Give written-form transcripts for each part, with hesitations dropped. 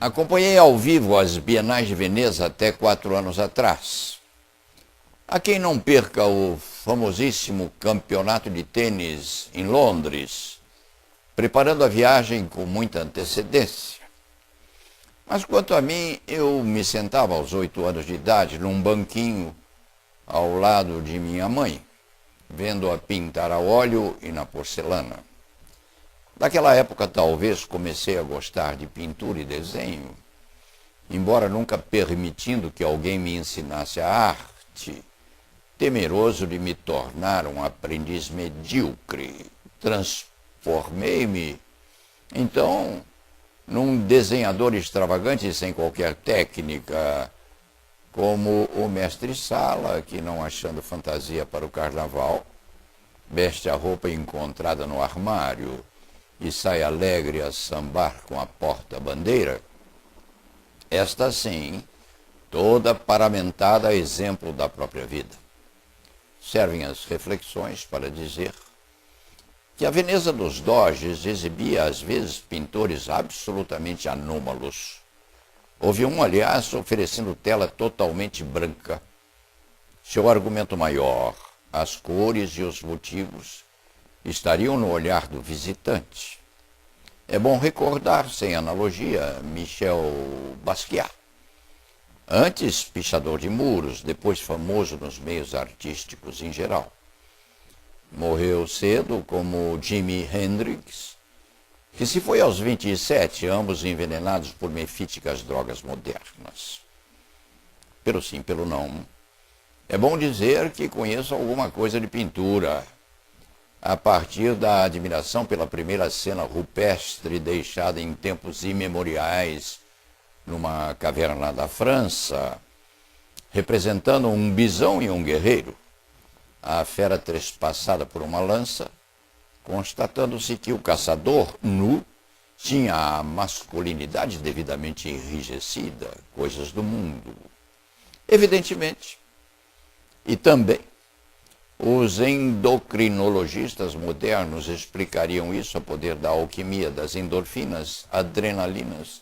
Acompanhei ao vivo as Bienais de Veneza até 4 anos atrás. Há quem não perca o famosíssimo campeonato de tênis em Londres, preparando a viagem com muita antecedência. Mas quanto a mim, eu me sentava aos 8 anos de idade num banquinho ao lado de minha mãe, vendo-a pintar a óleo e na porcelana. Naquela época, talvez, comecei a gostar de pintura e desenho, embora nunca permitindo que alguém me ensinasse a arte, temeroso de me tornar um aprendiz medíocre. Transformei-me, então, num desenhador extravagante e sem qualquer técnica, como o mestre-sala, que, não achando fantasia para o carnaval, veste a roupa encontrada no armário e sai alegre a sambar com a porta-bandeira. Esta, sim, toda paramentada a exemplo da própria vida. Servem as reflexões para dizer que a Veneza dos Doges exibia, às vezes, pintores absolutamente anômalos. Houve um, aliás, oferecendo tela totalmente branca. Seu argumento maior, as cores e os motivos, estariam no olhar do visitante. É bom recordar, sem analogia, Michel Basquiat. Antes pichador de muros, depois famoso nos meios artísticos em geral. Morreu cedo, como Jimi Hendrix, que se foi aos 27, ambos envenenados por mefíticas drogas modernas. Pelo sim, pelo não, é bom dizer que conheço alguma coisa de pintura, a partir da admiração pela primeira cena rupestre deixada em tempos imemoriais numa caverna da França, representando um bisão e um guerreiro, a fera trespassada por uma lança, constatando-se que o caçador, nu, tinha a masculinidade devidamente enrijecida, coisas do mundo. Evidentemente, e também, os endocrinologistas modernos explicariam isso a poder da alquimia, das endorfinas, adrenalinas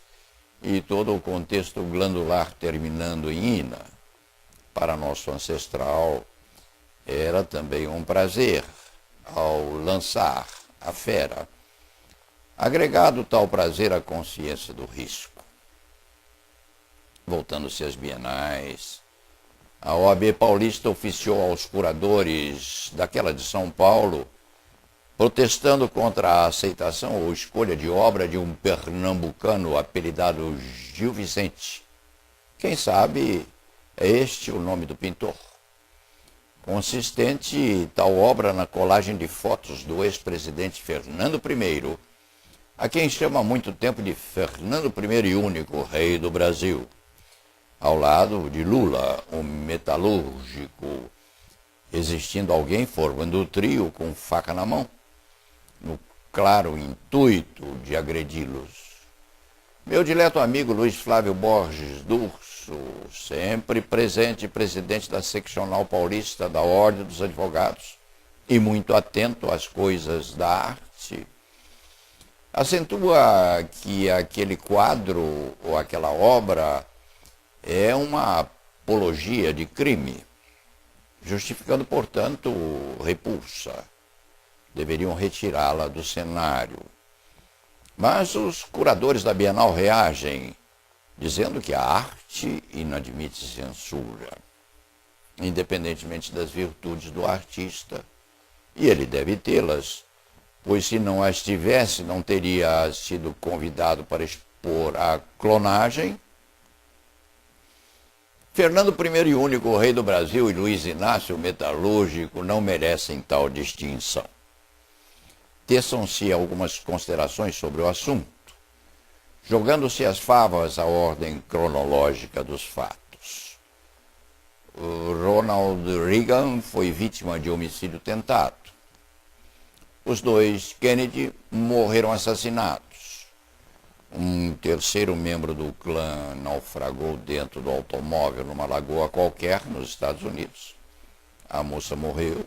e todo o contexto glandular terminando em ina. Para nosso ancestral, era também um prazer ao lançar a fera, agregado tal prazer à consciência do risco. Voltando-se às bienais, a OAB paulista oficiou aos curadores daquela de São Paulo, protestando contra a aceitação ou escolha de obra de um pernambucano apelidado Gil Vicente. Quem sabe é este o nome do pintor. Consistente tal obra na colagem de fotos do ex-presidente Fernando I, a quem chama há muito tempo de Fernando I e único rei do Brasil, ao lado de Lula, o metalúrgico, existindo alguém formando o trio com faca na mão, no claro intuito de agredi-los. Meu dileto amigo Luiz Flávio Borges Durso, sempre presente presidente da Seccional Paulista da Ordem dos Advogados e muito atento às coisas da arte, acentua que aquele quadro ou aquela obra é uma apologia de crime, justificando, portanto, repulsa. Deveriam retirá-la do cenário. Mas os curadores da Bienal reagem, dizendo que a arte inadmite censura, independentemente das virtudes do artista, e ele deve tê-las, pois se não as tivesse, não teria sido convidado para expor a clonagem. Fernando I e único rei do Brasil e Luiz Inácio, o metalúrgico, não merecem tal distinção. Teçam-se algumas considerações sobre o assunto, jogando-se as favas à ordem cronológica dos fatos. O Ronald Reagan foi vítima de homicídio tentado. Os dois Kennedy morreram assassinados. Um terceiro membro do clã naufragou dentro do automóvel numa lagoa qualquer nos Estados Unidos. A moça morreu.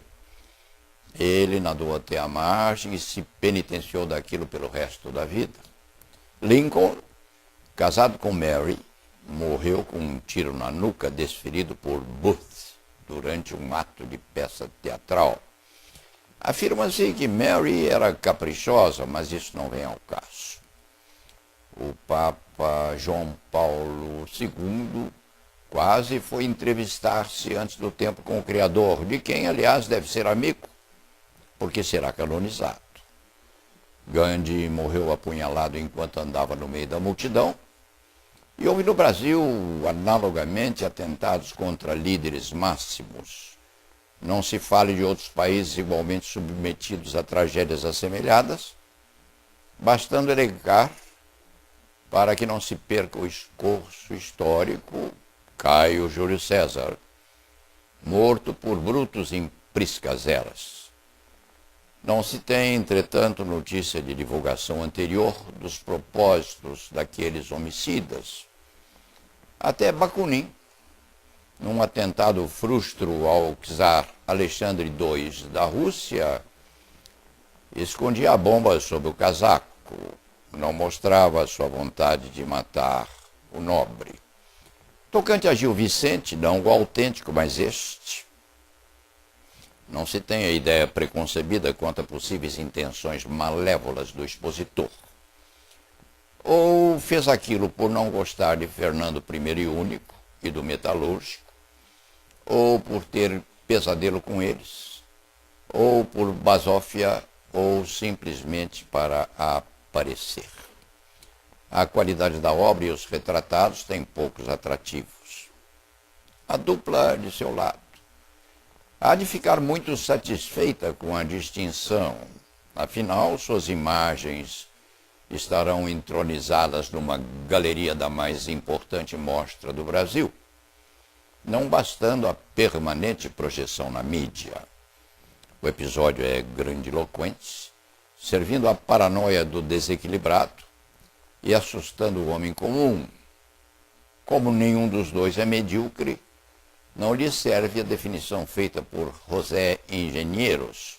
Ele nadou até a margem e se penitenciou daquilo pelo resto da vida. Lincoln casado com Mary, morreu com um tiro na nuca desferido por Booth durante um ato de peça teatral. Afirma-se que Mary era caprichosa, mas isso não vem ao caso. O Papa João Paulo II quase foi entrevistar-se antes do tempo com o Criador, de quem, aliás, deve ser amigo, porque será canonizado. Gandhi morreu apunhalado enquanto andava no meio da multidão, e houve no Brasil, analogamente, atentados contra líderes máximos. Não se fale de outros países igualmente submetidos a tragédias assemelhadas, bastando elencar, para que não se perca o escorço histórico, Caio Júlio César, morto por brutos em priscas eras. Não se tem, entretanto, notícia de divulgação anterior dos propósitos daqueles homicidas. Até Bakunin, num atentado frustro ao czar Alexandre II da Rússia, escondia a bomba sob o casaco, não mostrava sua vontade de matar o nobre. Tocante a Gil Vicente, não o autêntico, mas este, não se tem a ideia preconcebida quanto a possíveis intenções malévolas do expositor. Ou fez aquilo por não gostar de Fernando I e Único e do metalúrgico, ou por ter pesadelo com eles, ou por basófia, ou simplesmente para aparecer. A qualidade da obra e os retratados têm poucos atrativos. A dupla de seu lado há de ficar muito satisfeita com a distinção. Afinal, suas imagens estarão entronizadas numa galeria da mais importante mostra do Brasil, não bastando a permanente projeção na mídia. O episódio é grandiloquente, servindo à paranoia do desequilibrado e assustando o homem comum. Como nenhum dos dois é medíocre, não lhe serve a definição feita por José Engenheiros.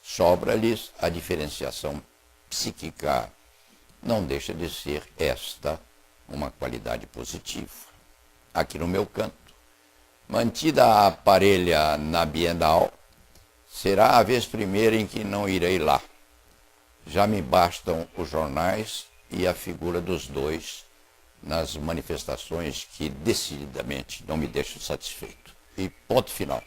Sobra-lhes a diferenciação psíquica. Não deixa de ser esta uma qualidade positiva. Aqui no meu canto, mantida a parelha na Bienal, será a vez primeira em que não irei lá. Já me bastam os jornais e a figura dos dois nas manifestações que decididamente não me deixam satisfeito. E ponto final.